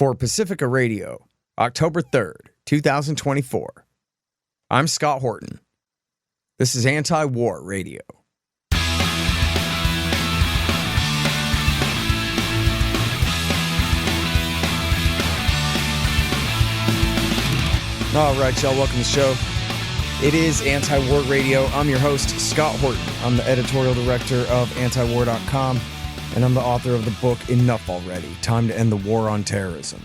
For Pacifica Radio, October 3rd, 2024. I'm Scott Horton. This is Anti-War Radio. All right, y'all, welcome to the show. It is Anti-War Radio. I'm your host, Scott Horton. I'm the editorial director of Antiwar.com, and I'm the author of the book, Enough Already, Time to End the War on Terrorism.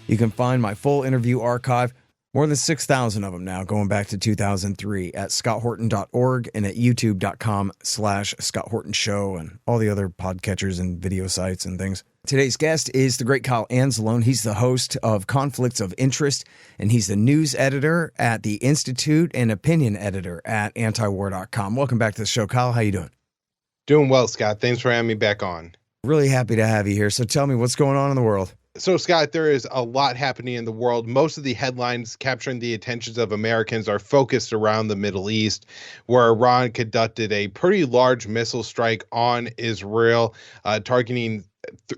You can find my full interview archive, more than 6,000 of them now, going back to 2003, at scotthorton.org and at youtube.com/Scott Horton Show and all the other podcatchers and video sites and things. Today's guest is the great Kyle Anzalone. He's the host of Conflicts of Interest, and he's the news editor at the Institute and opinion editor at Antiwar.com. Welcome back to the show, Kyle. How you doing? Doing well, Scott. Thanks for having me back on. Really happy to have you here. So tell me, what's going on in the world? So, Scott, there is a lot happening in the world. Most of the headlines capturing the attentions of Americans are focused around the Middle East, where Iran conducted a pretty large missile strike on Israel, targeting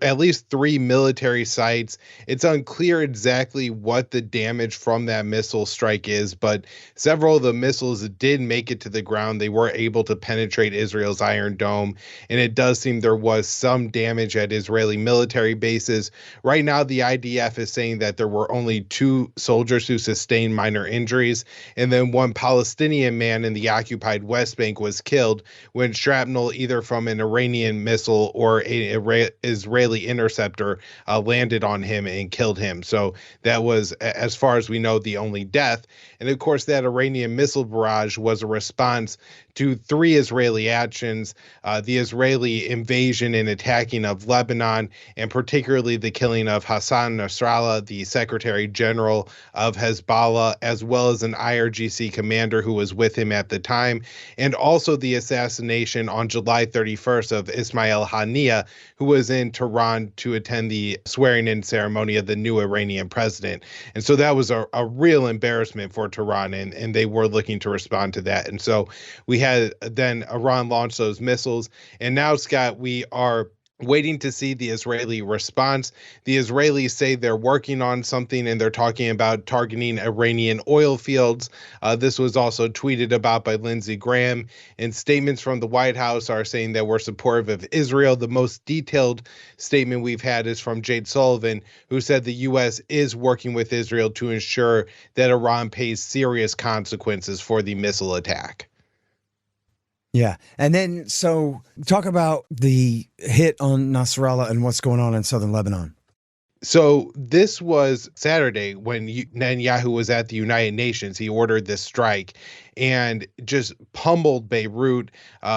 at least 3 military sites. It's unclear exactly what the damage from that missile strike is, but several of the missiles did make it to the ground. They were able to penetrate Israel's Iron Dome, and it does seem there was some damage at Israeli military bases. Right now, the IDF is saying that there were only 2 soldiers who sustained minor injuries, and then 1 Palestinian man in the occupied West Bank was killed when shrapnel, either from an Iranian missile or an Israeli interceptor, landed on him and killed him. So that was, as far as we know, the only death. And of course, that Iranian missile barrage was a response to 3 Israeli actions: the Israeli invasion and attacking of Lebanon, and particularly the killing of Hassan Nasrallah, the Secretary General of Hezbollah, as well as an IRGC commander who was with him at the time, and also the assassination on July 31st of Ismail Haniyeh, who was in Tehran to attend the swearing-in ceremony of the new Iranian president. And so that was a real embarrassment for Tehran, and they were looking to respond to that. And so we had then Iran launch those missiles. And now, Scott, we are waiting to see the Israeli response. The Israelis say they're working on something, and they're talking about targeting Iranian oil fields. This was also tweeted about by Lindsey Graham, and statements from the White House are saying that we're supportive of Israel. The most detailed statement we've had is from Jake Sullivan, who said the U.S. is working with Israel to ensure that Iran pays serious consequences for the missile attack. Yeah. And then, so talk about the hit on Nasrallah and what's going on in southern Lebanon. So this was Saturday when Netanyahu was at the United Nations. He ordered this strike and just pummeled Beirut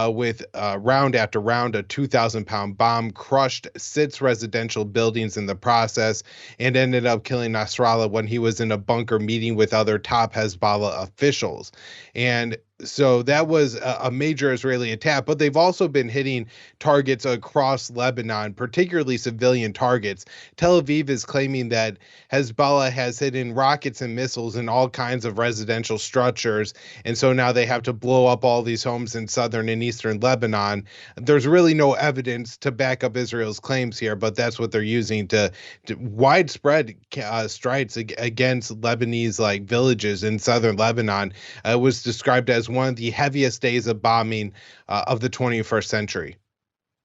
with round after round. A 2,000-pound bomb crushed 6 residential buildings in the process, and ended up killing Nasrallah when he was in a bunker meeting with other top Hezbollah officials. And so that was a major Israeli attack, but they've also been hitting targets across Lebanon, particularly civilian targets. Tel Aviv is claiming that Hezbollah has hit in rockets and missiles in all kinds of residential structures, and so now they have to blow up all these homes in southern and eastern Lebanon. There's really no evidence to back up Israel's claims here, but that's what they're using to widespread strikes against Lebanese villages in southern Lebanon. It was described as one of the heaviest days of bombing of the 21st century.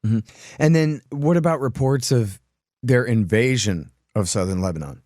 Mm-hmm. And then what about reports of their invasion of southern Lebanon?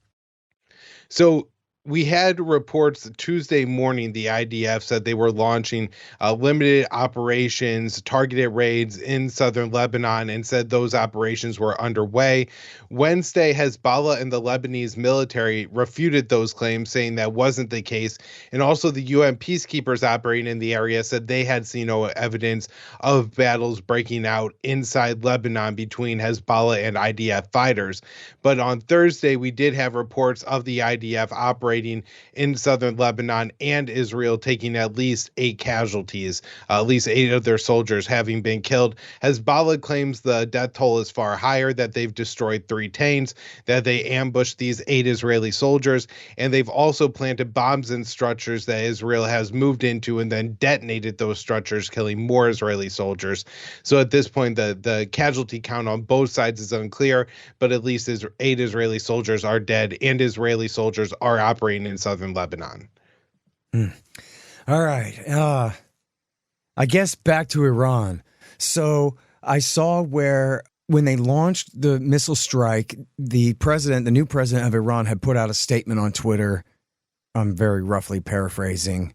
So we had reports Tuesday morning. The IDF said they were launching limited operations, targeted raids in southern Lebanon, and said those operations were underway. Wednesday, Hezbollah and the Lebanese military refuted those claims, saying that wasn't the case. And also the UN peacekeepers operating in the area said they had seen no evidence of battles breaking out inside Lebanon between Hezbollah and IDF fighters. But on Thursday, we did have reports of the IDF operating operating in southern Lebanon, and Israel taking at least 8 casualties, at least 8 of their soldiers having been killed. Hezbollah claims the death toll is far higher, that they've destroyed 3 tanks, that they ambushed these 8 Israeli soldiers, and they've also planted bombs in structures that Israel has moved into and then detonated those structures, killing more Israeli soldiers. So at this point, the casualty count on both sides is unclear, but at least 8 Israeli soldiers are dead, and Israeli soldiers are operating in southern Lebanon. All right. I guess back to Iran. So I saw where when they launched the missile strike, the new president of Iran had put out a statement on Twitter. I'm very roughly paraphrasing,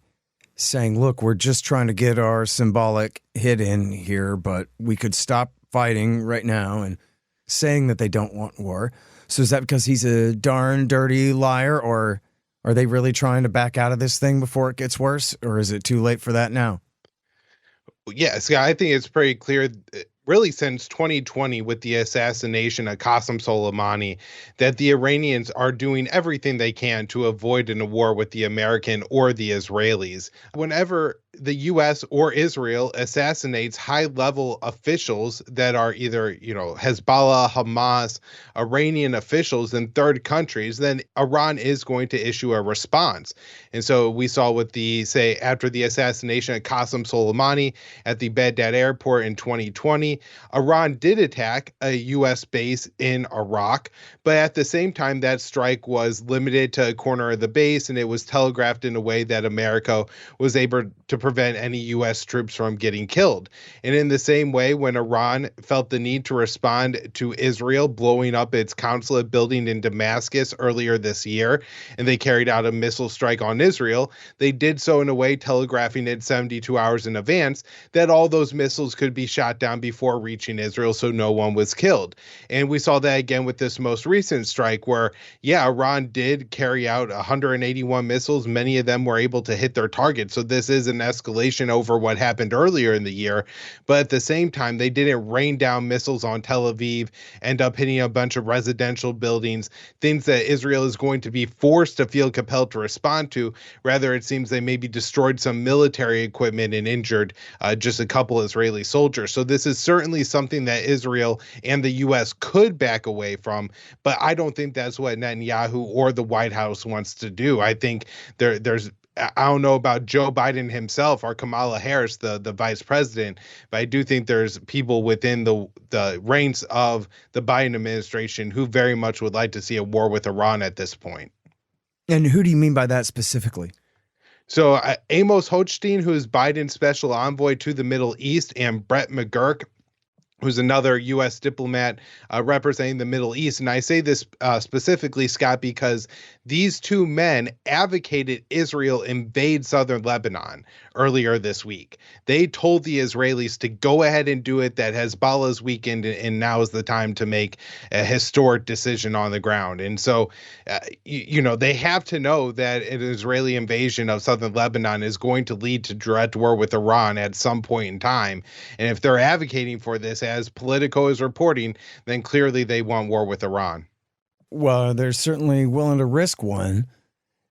saying, look, we're just trying to get our symbolic hit in here, but we could stop fighting right now, and saying that they don't want war. So is that because he's a darn dirty liar, or are they really trying to back out of this thing before it gets worse, or is it too late for that now? Yes, I think it's pretty clear, really since 2020 with the assassination of Qasem Soleimani, that the Iranians are doing everything they can to avoid a war with the American or the Israelis. Whenever the U.S. or Israel assassinates high-level officials that are either, Hezbollah, Hamas, Iranian officials in third countries, then Iran is going to issue a response. And so we saw with after the assassination of Qasem Soleimani at the Baghdad airport in 2020, Iran did attack a U.S. base in Iraq, but at the same time, that strike was limited to a corner of the base, and it was telegraphed in a way that America was able to prevent any U.S. troops from getting killed. And in the same way, when Iran felt the need to respond to Israel blowing up its consulate building in Damascus earlier this year, and they carried out a missile strike on Israel, they did so in a way telegraphing it 72 hours in advance that all those missiles could be shot down before reaching Israel, so no one was killed. And we saw that again with this most recent strike where, Iran did carry out 181 missiles. Many of them were able to hit their target. So this is an escalation over what happened earlier in the year. But at the same time, they didn't rain down missiles on Tel Aviv, end up hitting a bunch of residential buildings, things that Israel is going to be forced to feel compelled to respond to. Rather, it seems they maybe destroyed some military equipment and injured just a couple Israeli soldiers. So this is certainly something that Israel and the U.S. could back away from, but I don't think that's what Netanyahu or the White House wants to do. I think there's I don't know about Joe Biden himself or Kamala Harris, the vice president, but I do think there's people within the ranks of the Biden administration who very much would like to see a war with Iran at this point. And who do you mean by that specifically? So Amos Hochstein, who is Biden's special envoy to the Middle East, and Brett McGurk, who's another U.S. diplomat representing the Middle East. And I say this specifically, Scott, because these two men advocated Israel invade southern Lebanon earlier this week. They told the Israelis to go ahead and do it, that Hezbollah's weakened, and now is the time to make a historic decision on the ground. And so, they have to know that an Israeli invasion of southern Lebanon is going to lead to direct war with Iran at some point in time. And if they're advocating for this, as Politico is reporting, then clearly they want war with Iran. Well, they're certainly willing to risk one.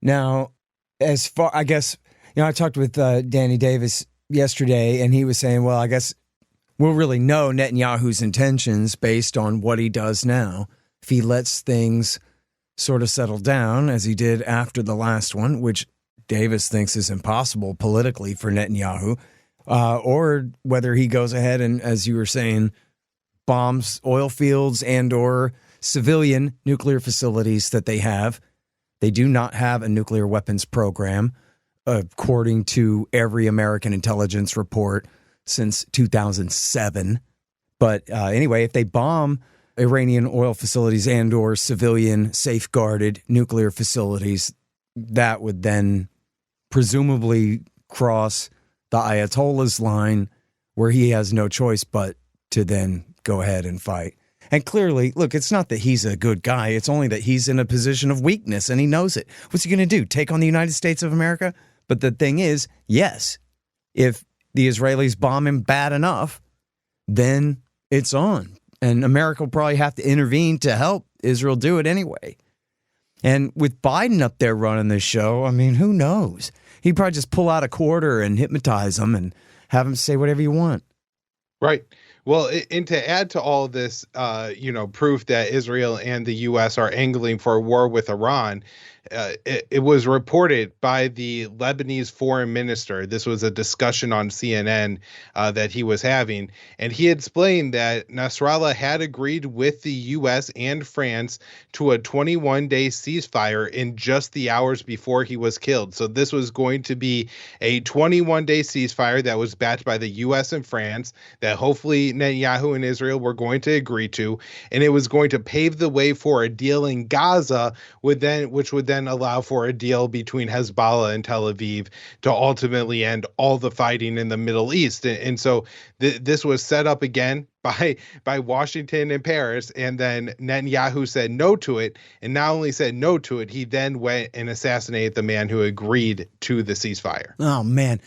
Now, as far, I guess, I talked with Danny Davis yesterday, and he was saying, well, I guess we'll really know Netanyahu's intentions based on what he does now. If he lets things sort of settle down, as he did after the last one, which Davis thinks is impossible politically for Netanyahu, or whether he goes ahead and, as you were saying, bombs oil fields and or civilian nuclear facilities that they have. They do not have a nuclear weapons program, according to every American intelligence report since 2007. But anyway, if they bomb Iranian oil facilities and or civilian safeguarded nuclear facilities, that would then presumably cross the Ayatollah's line, where he has no choice but to then go ahead and fight. And clearly, look, it's not that he's a good guy. It's only that he's in a position of weakness, and he knows it. What's he going to do? Take on the United States of America? But the thing is, yes, if the Israelis bomb him bad enough, then it's on. And America will probably have to intervene to help Israel do it anyway. And with Biden up there running this show, I mean, who knows? He'd probably just pull out a quarter and hypnotize them and have them say whatever you want. Right. Well, and to add to all this, proof that Israel and the U.S. are angling for a war with Iran, it was reported by the Lebanese foreign minister. This was a discussion on CNN that he was having, and he explained that Nasrallah had agreed with the U.S. and France to a 21-day ceasefire in just the hours before he was killed. So this was going to be a 21-day ceasefire that was backed by the U.S. and France that hopefully Netanyahu and Israel were going to agree to, and it was going to pave the way for a deal in Gaza, which would then allow for a deal between Hezbollah and Tel Aviv to ultimately end all the fighting in the Middle East. And so this was set up again by Washington and Paris, and then Netanyahu said no to it, and not only said no to it, he then went and assassinated the man who agreed to the ceasefire. Oh, man.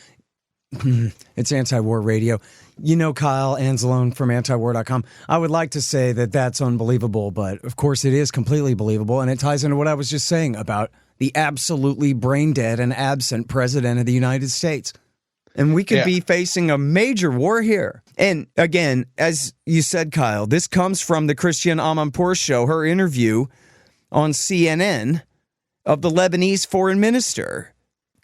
It's Antiwar Radio. You know Kyle Anzalone from Antiwar.com. I would like to say that that's unbelievable, but of course it is completely believable, and it ties into what I was just saying about the absolutely brain-dead and absent president of the United States. And we could be facing a major war here. And again, as you said, Kyle, this comes from the Christiane Amanpour show, her interview on CNN of the Lebanese foreign minister.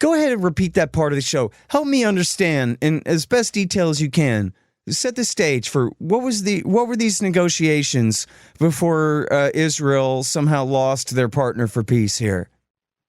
Go ahead and repeat that part of the show. Help me understand in as best detail as you can. Set the stage for what were these negotiations before Israel somehow lost their partner for peace here?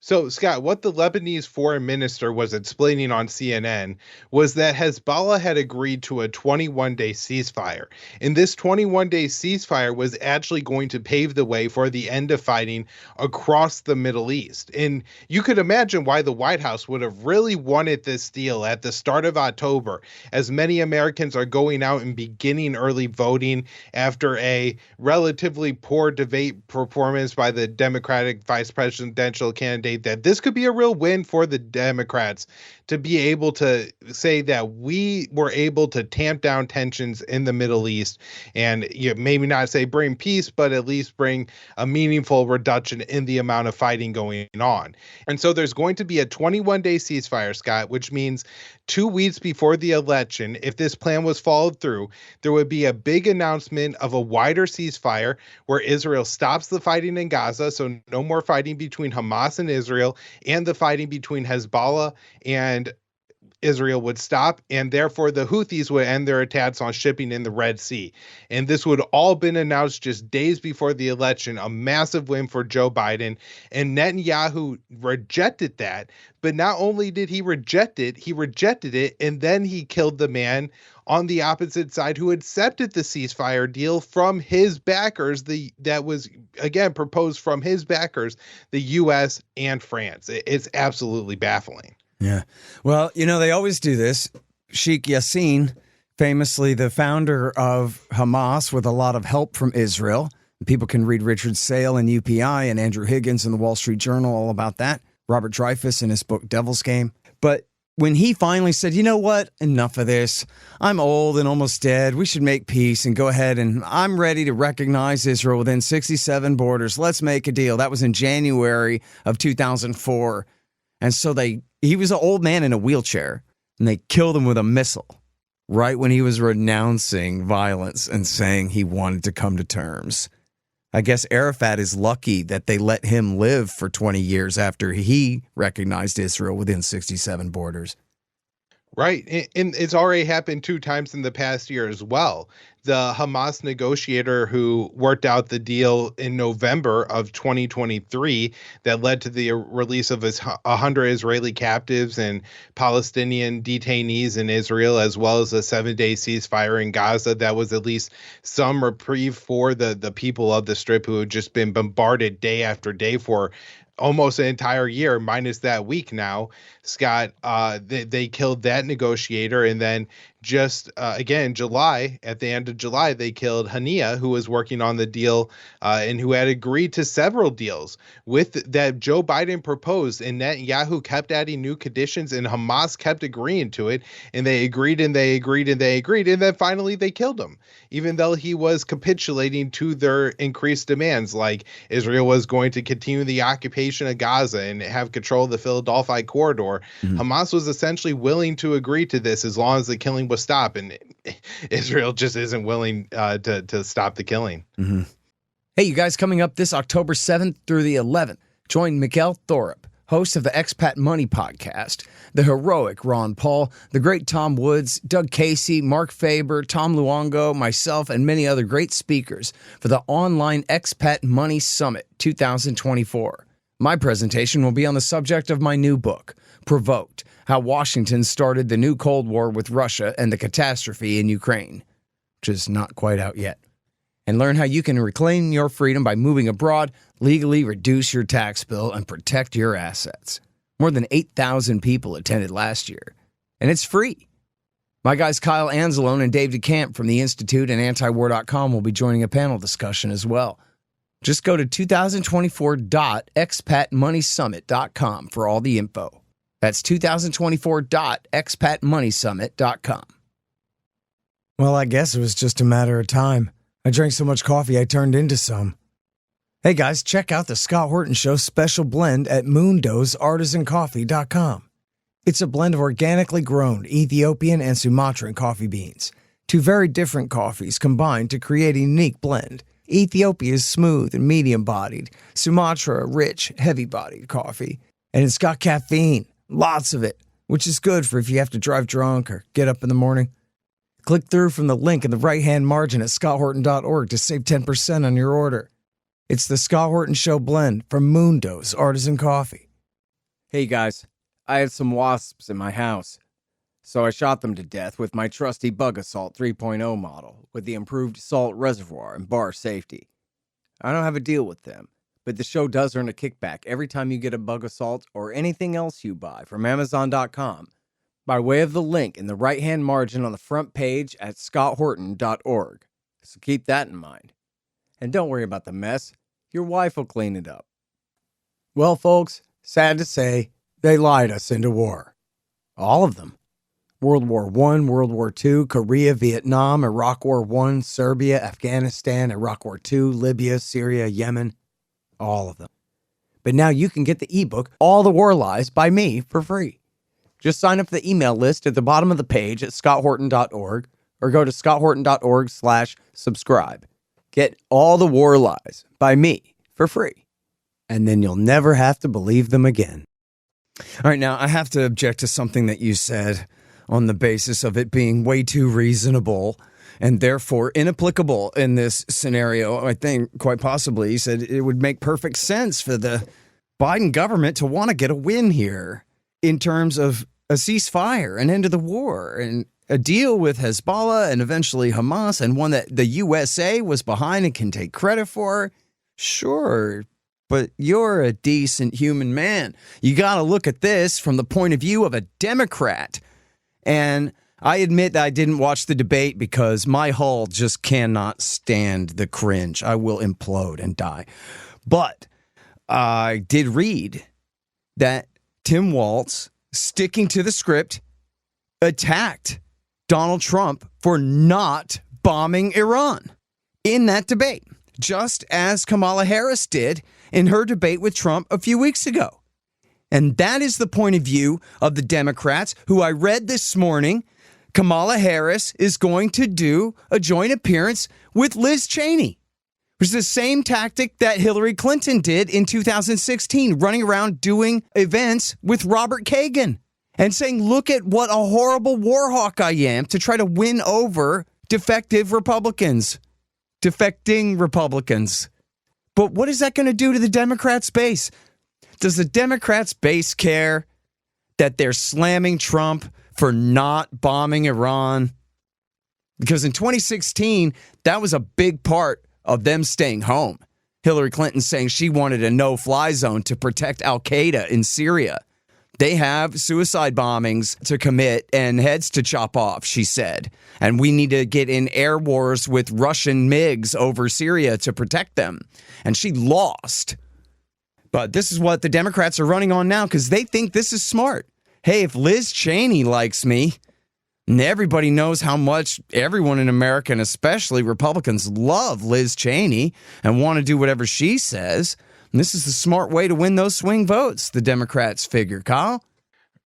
So, Scott, what the Lebanese foreign minister was explaining on CNN was that Hezbollah had agreed to a 21-day ceasefire. And this 21-day ceasefire was actually going to pave the way for the end of fighting across the Middle East. And you could imagine why the White House would have really wanted this deal at the start of October, as many Americans are going out and beginning early voting after a relatively poor debate performance by the Democratic vice presidential candidate, that this could be a real win for the Democrats to be able to say that we were able to tamp down tensions in the Middle East and maybe not say bring peace, but at least bring a meaningful reduction in the amount of fighting going on. And so there's going to be a 21-day ceasefire, Scott, which means 2 weeks before the election, if this plan was followed through, there would be a big announcement of a wider ceasefire where Israel stops the fighting in Gaza, so no more fighting between Hamas and Israel, and the fighting between Hezbollah and Israel would stop, and therefore the Houthis would end their attacks on shipping in the Red Sea. And this would all been announced just days before the election, a massive win for Joe Biden. And Netanyahu rejected that. But not only did he reject it, and then he killed the man on the opposite side who accepted the ceasefire deal from his backers, that was, again, proposed from his backers, the U.S. and France. It's absolutely baffling. Yeah. Well, they always do this. Sheikh Yassin, famously the founder of Hamas with a lot of help from Israel. People can read Richard Sale and UPI and Andrew Higgins in the Wall Street Journal all about that. Robert Dreyfuss in his book Devil's Game. But when he finally said, you know what, enough of this. I'm old and almost dead. We should make peace and go ahead, and I'm ready to recognize Israel within 67 borders. Let's make a deal. That was in January of 2004. And so he was an old man in a wheelchair, and they killed him with a missile right when he was renouncing violence and saying he wanted to come to terms. I guess Arafat is lucky that they let him live for 20 years after he recognized Israel within 67 borders. Right. And it's already happened 2 times in the past year as well. The Hamas negotiator who worked out the deal in November of 2023 that led to the release of 100 Israeli captives and Palestinian detainees in Israel, as well as a 7-day ceasefire in Gaza. That was at least some reprieve for the people of the Strip who had just been bombarded day after day for almost an entire year, minus that week now, Scott. They killed that negotiator. And then just again, July, at the end of July, they killed Hania, who was working on the deal and who had agreed to several deals with that Joe Biden proposed, and Netanyahu kept adding new conditions, and Hamas kept agreeing to it, and they agreed and they agreed and they agreed, and then finally they killed him, even though he was capitulating to their increased demands, like Israel was going to continue the occupation of Gaza and have control of the Philadelphia corridor. Hamas was essentially willing to agree to this as long as the killing was stopped, and Israel just isn't willing to stop the killing. Hey, you guys, coming up this October 7th through the 11th, join Mikkel Thorup, host of the Expat Money podcast, the heroic Ron Paul, the great Tom Woods, Doug Casey, Mark Faber, Tom Luongo, myself, and many other great speakers for the online Expat Money Summit 2024. My presentation will be on the subject of my new book, Provoked: How Washington Started the New Cold War with Russia and the Catastrophe in Ukraine, which is not quite out yet. And learn how you can reclaim your freedom by moving abroad, legally reduce your tax bill, and protect your assets. More than 8,000 people attended last year, and it's free. My guys Kyle Anzalone and Dave DeCamp from the Institute and Antiwar.com will be joining a panel discussion as well. Just go to 2024.expatmoneysummit.com for all the info. That's 2024.expatmoneysummit.com. Well, I guess it was just a matter of time. I drank so much coffee I turned into some. Hey guys, check out the Scott Horton Show special blend at MoondosArtisanCoffee.com. It's a blend of organically grown Ethiopian and Sumatran coffee beans. Two very different coffees combined to create a unique blend. Ethiopia is smooth and medium-bodied. Sumatra, rich, heavy-bodied coffee. And it's got caffeine, lots of it, which is good for if you have to drive drunk or get up in the morning. Click through from the link in the right-hand margin at scotthorton.org to save 10% on your order. It's the Scott Horton Show blend from Moondos Artisan Coffee. Hey guys, I had some wasps in my house, so I shot them to death with my trusty Bug Assault 3.0 model with the improved salt reservoir and bar safety. I don't have a deal with them, but the show does earn a kickback every time you get a Bug Assault or anything else you buy from Amazon.com by way of the link in the right-hand margin on the front page at scotthorton.org. So keep that in mind. And don't worry about the mess. Your wife will clean it up. Well, folks, sad to say, they lied us into war. All of them. World War I, World War II, Korea, Vietnam, Iraq War I, Serbia, Afghanistan, Iraq War II, Libya, Syria, Yemen. All of them. But now you can get the ebook, All the War Lies, by me for free. Just sign up for the email list at the bottom of the page at scotthorton.org or go to scotthorton.org/subscribe. Get All the War Lies by me for free, and then you'll never have to believe them again. All right, now I have to object to something that you said on the basis of it being way too reasonable and therefore inapplicable in this scenario. I think quite possibly you said it would make perfect sense for the Biden government to want to get a win here in terms of a ceasefire, an end to the war, and a deal with Hezbollah and eventually Hamas, and one that the USA was behind and can take credit for. Sure, but you're a decent human man. You got to look at this from the point of view of a Democrat. And I admit that I didn't watch the debate because my hull just cannot stand the cringe. I will implode and die. But I did read that Tim Walz, sticking to the script, attacked Donald Trump for not bombing Iran in that debate, just as Kamala Harris did in her debate with Trump a few weeks ago. And that is the point of view of the Democrats, who I read this morning. Kamala Harris is going to do a joint appearance with Liz Cheney, which is the same tactic that Hillary Clinton did in 2016, running around doing events with Robert Kagan and saying, look at what a horrible war hawk I am, to try to win over defecting Republicans. But what is that going to do to the Democrats' base? Does the Democrats' base care that they're slamming Trump for not bombing Iran? Because in 2016, that was a big part of them staying home. Hillary Clinton saying she wanted a no-fly zone to protect al-Qaeda in Syria. They have suicide bombings to commit and heads to chop off, she said. And we need to get in air wars with Russian MiGs over Syria to protect them. And she lost. But this is what the Democrats are running on now because they think this is smart. Hey, if Liz Cheney likes me, and everybody knows how much everyone in America, and especially Republicans, love Liz Cheney and want to do whatever she says, and this is the smart way to win those swing votes, the Democrats figure. Kyle?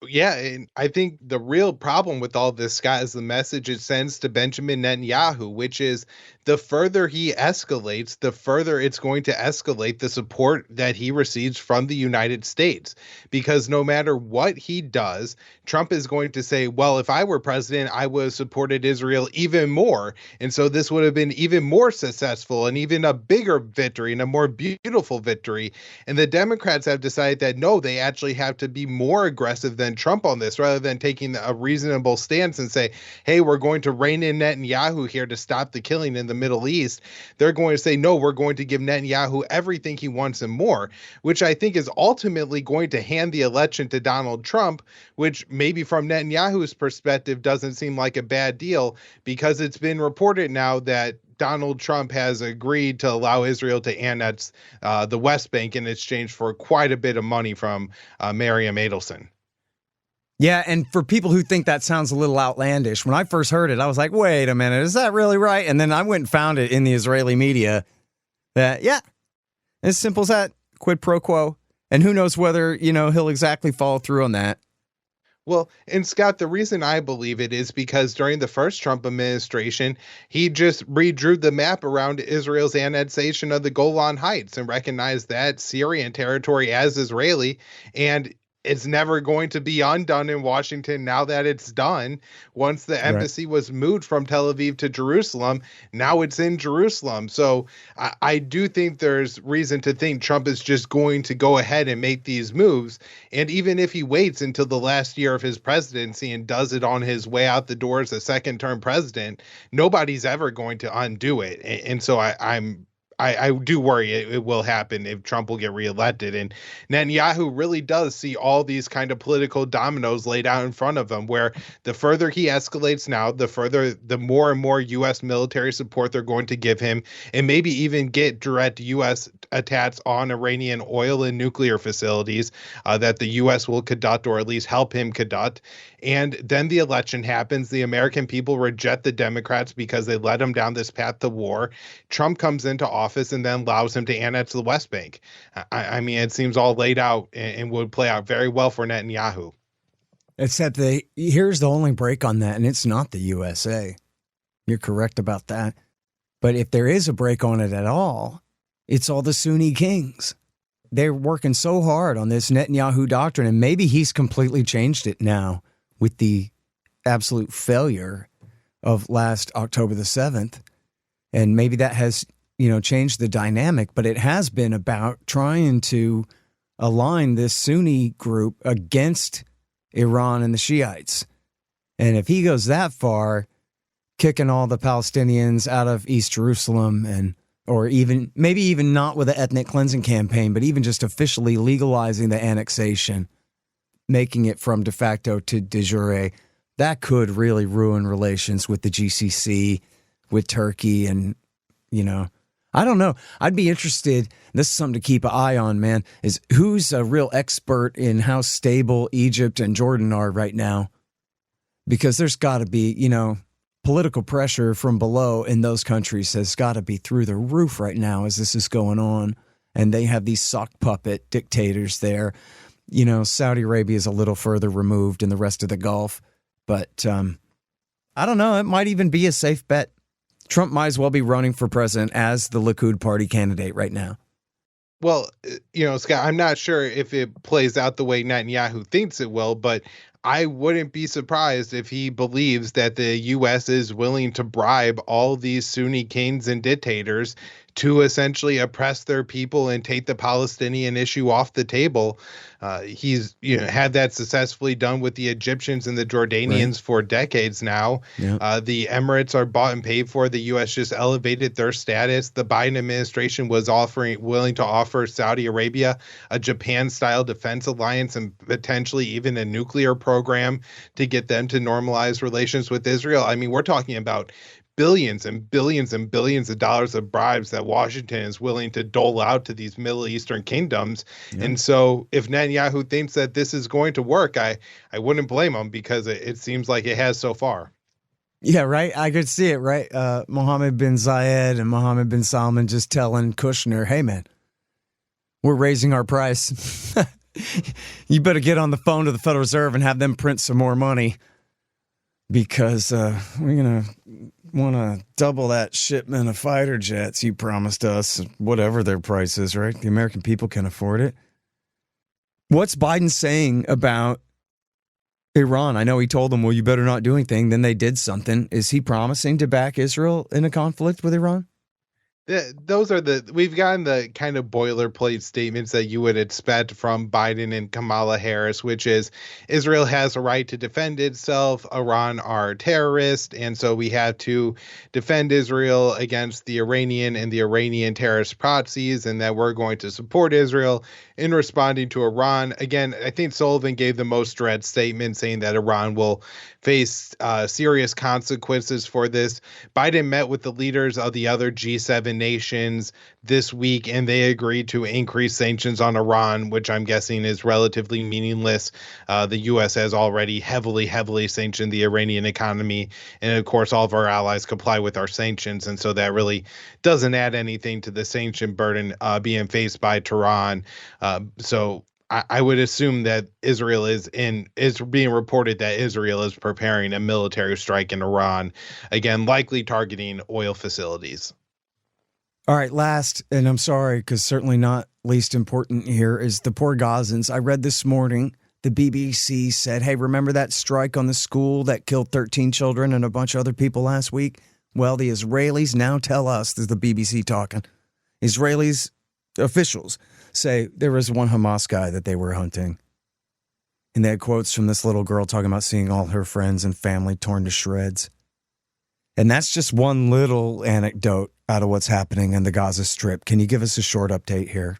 Yeah, and I think the real problem with all this, Scott, is the message it sends to Benjamin Netanyahu, which is the further he escalates, the further it's going to escalate the support that he receives from the United States. Because no matter what he does, Trump is going to say, well, if I were president, I would have supported Israel even more. And so this would have been even more successful and even a bigger victory and a more beautiful victory. And the Democrats have decided that, no, they actually have to be more aggressive than Trump on this, rather than taking a reasonable stance and say, hey, we're going to rein in Netanyahu here to stop the killing in the Middle East. They're going to say, no, we're going to give Netanyahu everything he wants and more, which I think is ultimately going to hand the election to Donald Trump, which maybe from Netanyahu's perspective doesn't seem like a bad deal, because it's been reported now that Donald Trump has agreed to allow Israel to annex the West Bank in exchange for quite a bit of money from Miriam Adelson. Yeah, and for people who think that sounds a little outlandish, when I first heard it, I was like, wait a minute, is that really right? And then I went and found it in the Israeli media that, yeah, as simple as that, quid pro quo. And who knows whether, he'll exactly follow through on that. Well, and Scott, the reason I believe it is because during the first Trump administration, he just redrew the map around Israel's annexation of the Golan Heights and recognized that Syrian territory as Israeli. And it's never going to be undone in Washington now that it's done. Once the embassy was moved from Tel Aviv to Jerusalem, now it's in Jerusalem. So I do think there's reason to think Trump is just going to go ahead and make these moves. And even if he waits until the last year of his presidency and does it on his way out the door as a second-term president, nobody's ever going to undo it. And so I do worry it will happen if Trump will get reelected. And Netanyahu really does see all these kind of political dominoes laid out in front of him, where the further he escalates now, the more and more U.S. military support they're going to give him, and maybe even get direct U.S. attacks on Iranian oil and nuclear facilities that the U.S. will conduct, or at least help him conduct. And then the election happens. The American people reject the Democrats because they led them down this path to war. Trump comes into office and then allows him to annex the West Bank. I mean, it seems all laid out and would play out very well for Netanyahu. Except here's the only break on that, and it's not the USA. You're correct about that. But if there is a break on it at all, it's all the Sunni kings. They're working so hard on this Netanyahu doctrine, and maybe he's completely changed it now with the absolute failure of last October the 7th. And maybe that has, changed the dynamic, but it has been about trying to align this Sunni group against Iran and the Shiites. And if he goes that far, kicking all the Palestinians out of East Jerusalem or even maybe even not with an ethnic cleansing campaign, but even just officially legalizing the annexation, making it from de facto to de jure, that could really ruin relations with the GCC, with Turkey. And, I don't know. I'd be interested. This is something to keep an eye on, man, is who's a real expert in how stable Egypt and Jordan are right now? Because there's got to be, political pressure from below in those countries has got to be through the roof right now as this is going on. And they have these sock puppet dictators there. Saudi Arabia is a little further removed in the rest of the Gulf. But I don't know. It might even be a safe bet. Trump might as well be running for president as the Likud party candidate right now. Well, Scott, I'm not sure if it plays out the way Netanyahu thinks it will, but I wouldn't be surprised if he believes that the U.S. is willing to bribe all these Sunni kings and dictators to essentially oppress their people and take the Palestinian issue off the table. He's had that successfully done with the Egyptians and the Jordanians for decades now. The Emirates are bought and paid for. The U.S. just elevated their status. The Biden administration was willing to offer Saudi Arabia a Japan-style defense alliance and potentially even a nuclear program to get them to normalize relations with Israel. I mean, we're talking about billions and billions and billions of dollars of bribes that Washington is willing to dole out to these Middle Eastern kingdoms. And so if Netanyahu thinks that this is going to work, I wouldn't blame him, because it seems like it has so far. Yeah, right. I could see it, right? Mohammed bin Zayed and Mohammed bin Salman just telling Kushner, hey, man, we're raising our price. You better get on the phone to the Federal Reserve and have them print some more money, because we're going to want to double that shipment of fighter jets you promised us, whatever their price is, right? The American people can afford it. What's Biden saying about Iran? I know he told them, well, you better not do anything. Then they did something. Is he promising to back Israel in a conflict with Iran? We've gotten the kind of boilerplate statements that you would expect from Biden and Kamala Harris, which is Israel has a right to defend itself. Iran are terrorists. And so we have to defend Israel against the Iranian and the Iranian terrorist proxies, and that we're going to support Israel in responding to Iran. Again, I think Sullivan gave the most direct statement, saying that Iran will face serious consequences for this. Biden met with the leaders of the other G7 nations this week, and they agreed to increase sanctions on Iran, which I'm guessing is relatively meaningless. The U.S. has already heavily sanctioned the Iranian economy, and of course all of our allies comply with our sanctions, and so that really doesn't add anything to the sanction burden being faced by Tehran. So I would assume that Israel is being reported that Israel is preparing a military strike in Iran, again, likely targeting oil facilities. All right, last, and I'm sorry, because certainly not least important here, is the poor Gazans. I read this morning, the BBC said, hey, remember that strike on the school that killed 13 children and a bunch of other people last week? Well, the Israelis now tell us, this is the BBC talking, Israelis officials say there was one Hamas guy that they were hunting. And they had quotes from this little girl talking about seeing all her friends and family torn to shreds. And that's just one little anecdote out of what's happening in the Gaza Strip. Can you give us a short update here?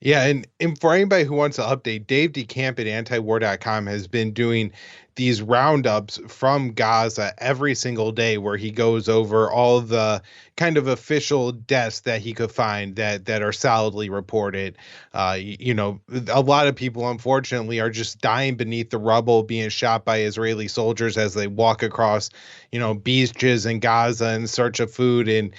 Yeah, and for anybody who wants to update, Dave DeCamp at Antiwar.com has been doing these roundups from Gaza every single day, where he goes over all the kind of official deaths that he could find that are solidly reported. A lot of people, unfortunately, are just dying beneath the rubble, being shot by Israeli soldiers as they walk across, beaches in Gaza in search of food. And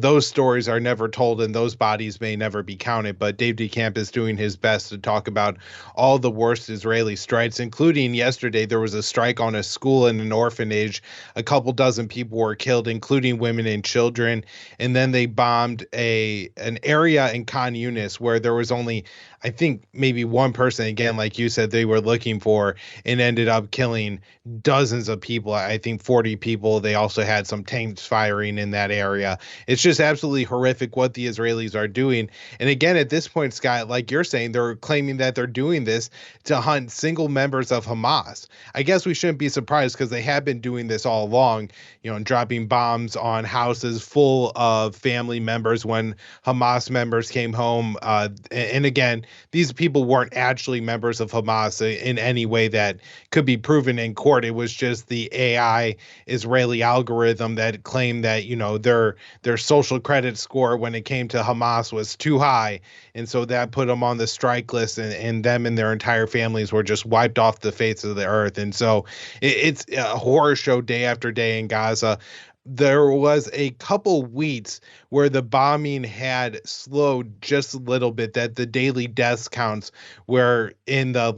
those stories are never told, and those bodies may never be counted. But Dave DeCamp is doing his best to talk about all the worst Israeli strikes, including yesterday. There was a strike on a school and an orphanage. A couple dozen people were killed, including women and children. And then they bombed an area in Khan Yunis where there was only, I think, maybe one person, again, like you said, they were looking for, and ended up killing dozens of people. I think 40 people. They also had some tanks firing in that area. It's just absolutely horrific what the Israelis are doing. And again, at this point, Scott, like you're saying, they're claiming that they're doing this to hunt single members of Hamas. I guess we shouldn't be surprised, because they have been doing this all along, and dropping bombs on houses full of family members when Hamas members came home. And again, these people weren't actually members of Hamas in any way that could be proven in court. It was just the AI Israeli algorithm that claimed that, their social credit score when it came to Hamas was too high. And so that put them on the strike list, and them and their entire families were just wiped off the face of the earth. And so it's a horror show day after day in Gaza. There was a couple weeks where the bombing had slowed just a little bit, that the daily deaths counts were in the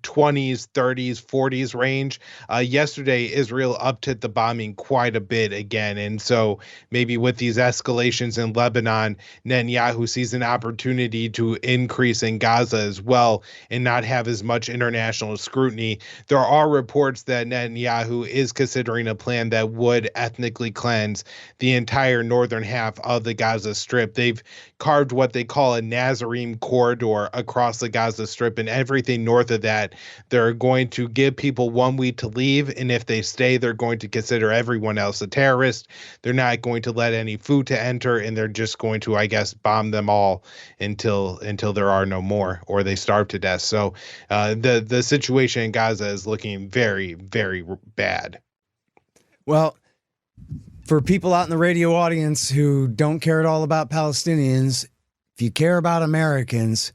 20s, 30s, 40s range. Yesterday, Israel upped the bombing quite a bit again. And so maybe with these escalations in Lebanon, Netanyahu sees an opportunity to increase in Gaza as well and not have as much international scrutiny. There are reports that Netanyahu is considering a plan that would ethnically basically cleanse the entire northern half of the Gaza Strip. They've carved what they call a Nazarene corridor across the Gaza Strip, and everything north of that, they're going to give people 1 week to leave, and if they stay, they're going to consider everyone else a terrorist. They're not going to let any food to enter, and they're just going to, I guess, bomb them all until there are no more, or they starve to death. So the situation in Gaza is looking very, very bad. Well, for people out in the radio audience who don't care at all about Palestinians, if you care about Americans,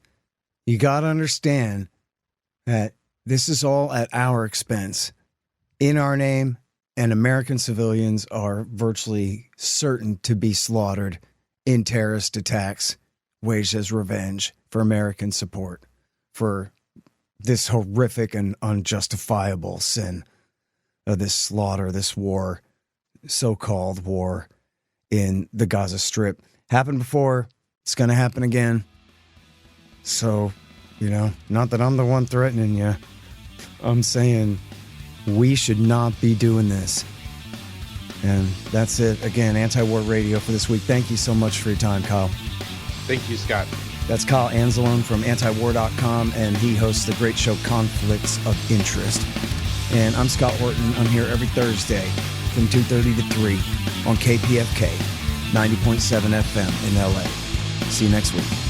you got to understand that this is all at our expense, in our name, and American civilians are virtually certain to be slaughtered in terrorist attacks waged as revenge for American support for this horrific and unjustifiable sin of this slaughter, this war, so-called war in the Gaza Strip. Happened before, it's going to happen again. So, not that I'm the one threatening you. I'm saying we should not be doing this. And that's it. Again, Anti-War Radio for this week. Thank you so much for your time, Kyle. Thank you, Scott. That's Kyle Anzalone from Antiwar.com, and he hosts the great show Conflicts of Interest. And I'm Scott Horton. I'm here every Thursday from 2:30 to 3 on KPFK 90.7 FM in LA. See you next week.